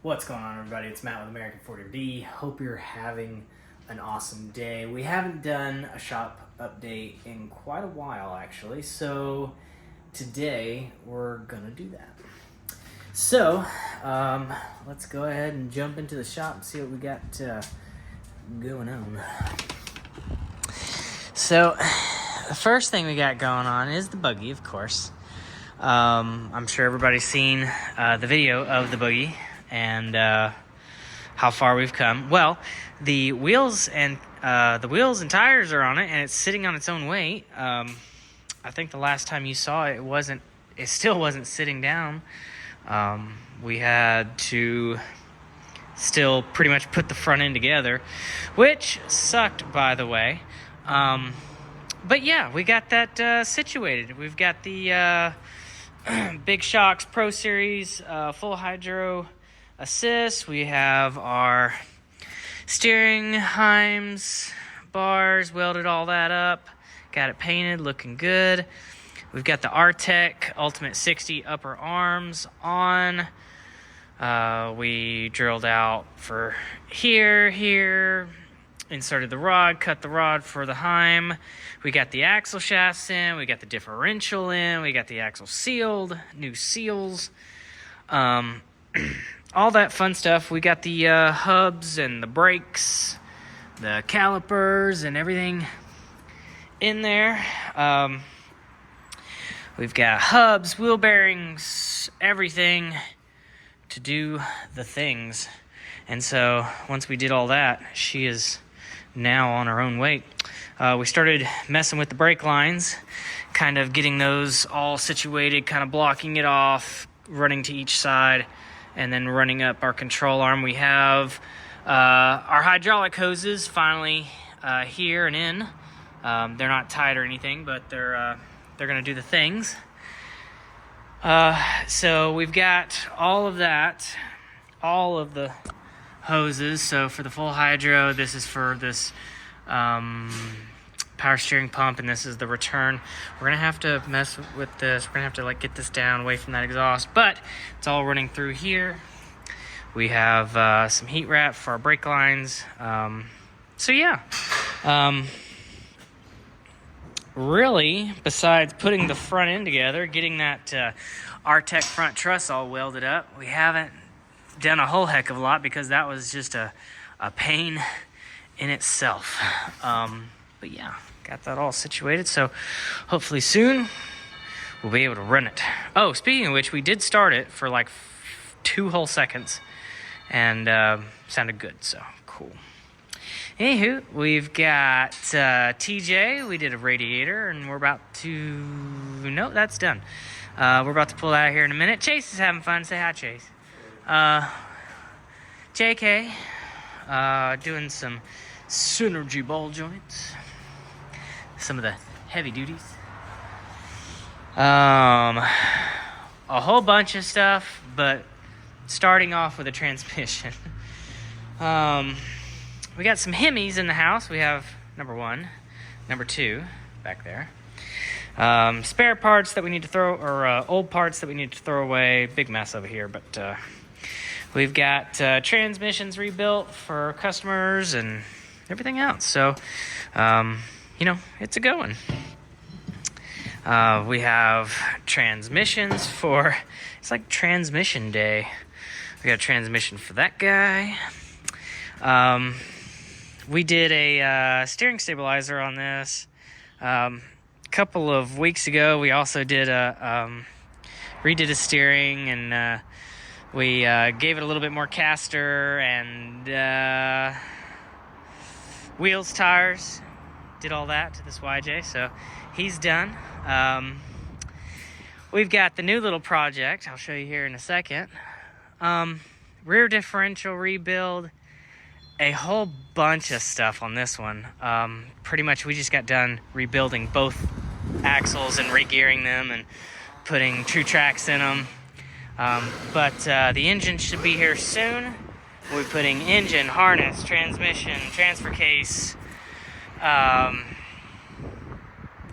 What's going on, everybody? It's Matt with American 40D. Hope you're having an awesome day. We haven't done a shop update in quite a while, actually, so today we're gonna do that. So, let's go ahead and jump into the shop and see what we got going on. So, the first thing we got going on is the buggy, of course. I'm sure everybody's seen the video of the buggy and how far we've come. Well, the wheels and tires are on it, and it's sitting on its own weight. I think the last time you saw it, it still wasn't sitting down. We had to still pretty much put the front end together, which sucked, by the way. But yeah, we got that situated. We've got the Big Shocks Pro Series full hydro assist. We have our steering Heims bars, welded all that up, got it painted, looking good. We've got the Artec Ultimate 60 upper arms on. We drilled out for here, inserted the rod, cut the rod for the Heim. We got the axle shafts in, we got the differential in, we got the axle sealed, new seals, all that fun stuff. We got the hubs and the brakes, the calipers and everything in there. We've got hubs, wheel bearings, everything to do the things. And so once we did all that, she is now on her own weight. We started messing with the brake lines, kind of getting those all situated, kind of blocking it off, running to each side, and then running up our control arm. We have our hydraulic hoses finally here and in. They're not tight or anything, but they're going to do the things. So we've got all of that, all of the hoses. So for the full hydro, this is for this power steering pump, and this is the return. We're gonna have to mess with this. We're gonna have to get this down away from that exhaust, but it's all running through here. We have some heat wrap for our brake lines. So yeah, really, besides putting the front end together, getting that Artec front truss all welded up, we haven't done a whole heck of a lot because that was just a pain in itself. But yeah, got that all situated, so hopefully soon we'll be able to run it. Oh, speaking of which, we did start it for like 2 whole seconds and sounded good, so cool. Anywho, we've got TJ. We did a radiator, and we're about to... No, that's done. We're about to pull out of here in a minute. Chase is having fun. Say hi, Chase. JK, doing some synergy ball joints. Some of the heavy duties. A whole bunch of stuff, but starting off with a transmission. We got some Hemis in the house. We have number 1, number 2 back there. Spare parts that we need to throw, or old parts that we need to throw away. Big mess over here, but we've got transmissions rebuilt for customers and everything else. So, it's a going. We have transmissions for, it's like transmission day. We got a transmission for that guy. We did a steering stabilizer on this. A couple of weeks ago, we also did redid a steering, and we gave it a little bit more caster and wheels, tires, did all that to this YJ, so he's done. We've got the new little project I'll show you here in a second. Rear differential rebuild, a whole bunch of stuff on this one. Pretty much we just got done rebuilding both axles and re-gearing them and putting true tracks in them. But the engine should be here soon. We'll be putting engine, harness, transmission, transfer case,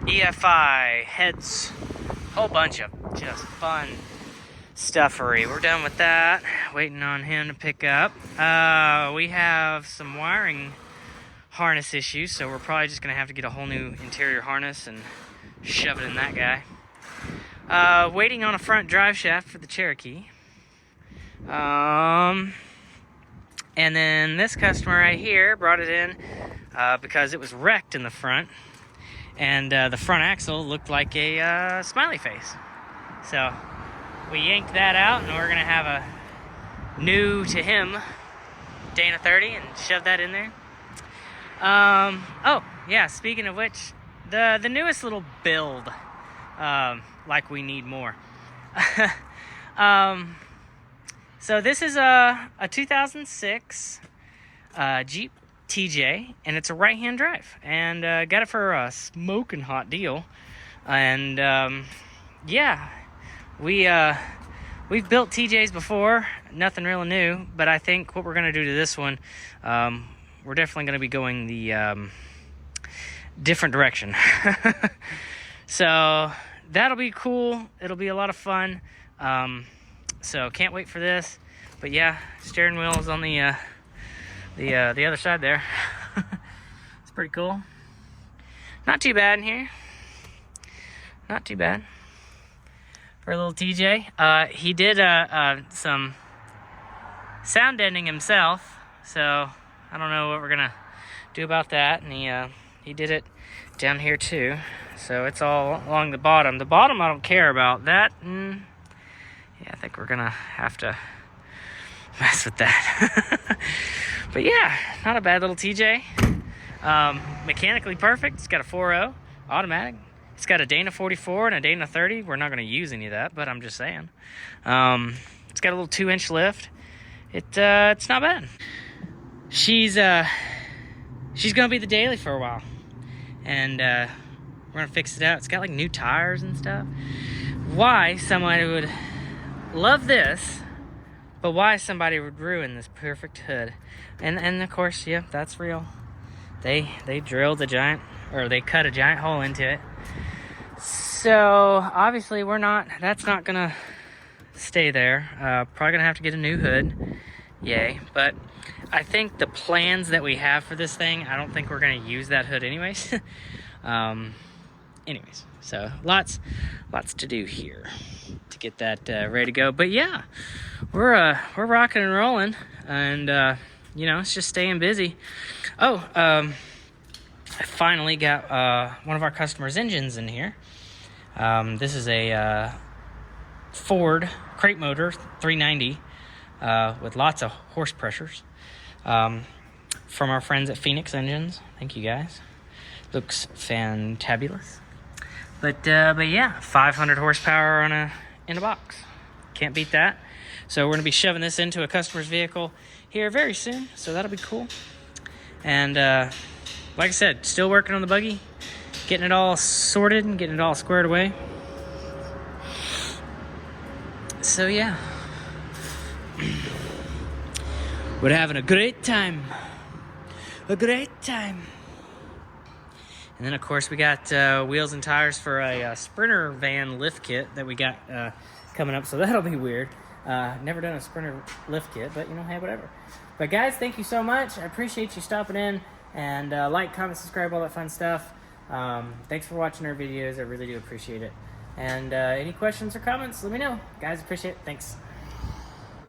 EFI, heads, whole bunch of just fun stuffery. We're done with that. Waiting on him to pick up. We have some wiring harness issues, so we're probably just gonna have to get a whole new interior harness and shove it in that guy. Waiting on a front drive shaft for the Cherokee. And then this customer right here brought it in because it was wrecked in the front, and the front axle looked like a smiley face. So we yanked that out, and we're gonna have a new to him Dana 30 and shove that in there. Oh yeah, speaking of which, the newest little build, like we need more. So this is a 2006 Jeep TJ, and it's a right-hand drive, and got it for a smoking hot deal. And yeah, we've built TJs before, nothing really new, but I think what we're gonna do to this one, we're definitely gonna be going the different direction. So that'll be cool. It'll be a lot of fun. So can't wait for this. But yeah, steering wheel is on the other side there. It's pretty cool. Not too bad in here. Not too bad for a little TJ. He did some sound deadening himself, so I don't know what we're gonna do about that. And he did it down here too, so it's all along the bottom. The bottom I don't care about. That, yeah, I think we're gonna have to mess with that. But yeah, not a bad little TJ. Mechanically perfect. It's got a 4.0 automatic. It's got a Dana 44 and a Dana 30. We're not going to use any of that, but I'm just saying. It's got a little 2-inch lift. It's not bad. She's gonna be the daily for a while, and we're gonna fix it out. It's got like new tires and stuff. Why somebody would love this, but why somebody would ruin this perfect hood? And of course, yeah, that's real. They drilled a giant, or they cut a giant hole into it. So obviously that's not gonna stay there. Probably gonna have to get a new hood. Yay. But I think the plans that we have for this thing, I don't think we're gonna use that hood anyways. Anyways, so lots to do here to get that ready to go. But yeah, we're rocking and rolling, and you know, it's just staying busy. Oh, I finally got one of our customers' engines in here. This is a Ford crate motor 390 with lots of horse pressures, from our friends at Phoenix Engines. Thank you guys. Looks fantabulous. But yeah, 500 horsepower in a box. Can't beat that. So we're gonna be shoving this into a customer's vehicle here very soon, so that'll be cool. And like I said, still working on the buggy, getting it all sorted and getting it all squared away. So yeah, we're having a great time. A great time. And then of course we got wheels and tires for a Sprinter van lift kit that we got coming up, so that'll be weird. Never done a Sprinter lift kit, but you know, hey, whatever. But guys, thank you so much. I appreciate you stopping in, and like, comment, subscribe, all that fun stuff. Thanks for watching our videos. I really do appreciate it. And any questions or comments, let me know. Guys, appreciate it. Thanks.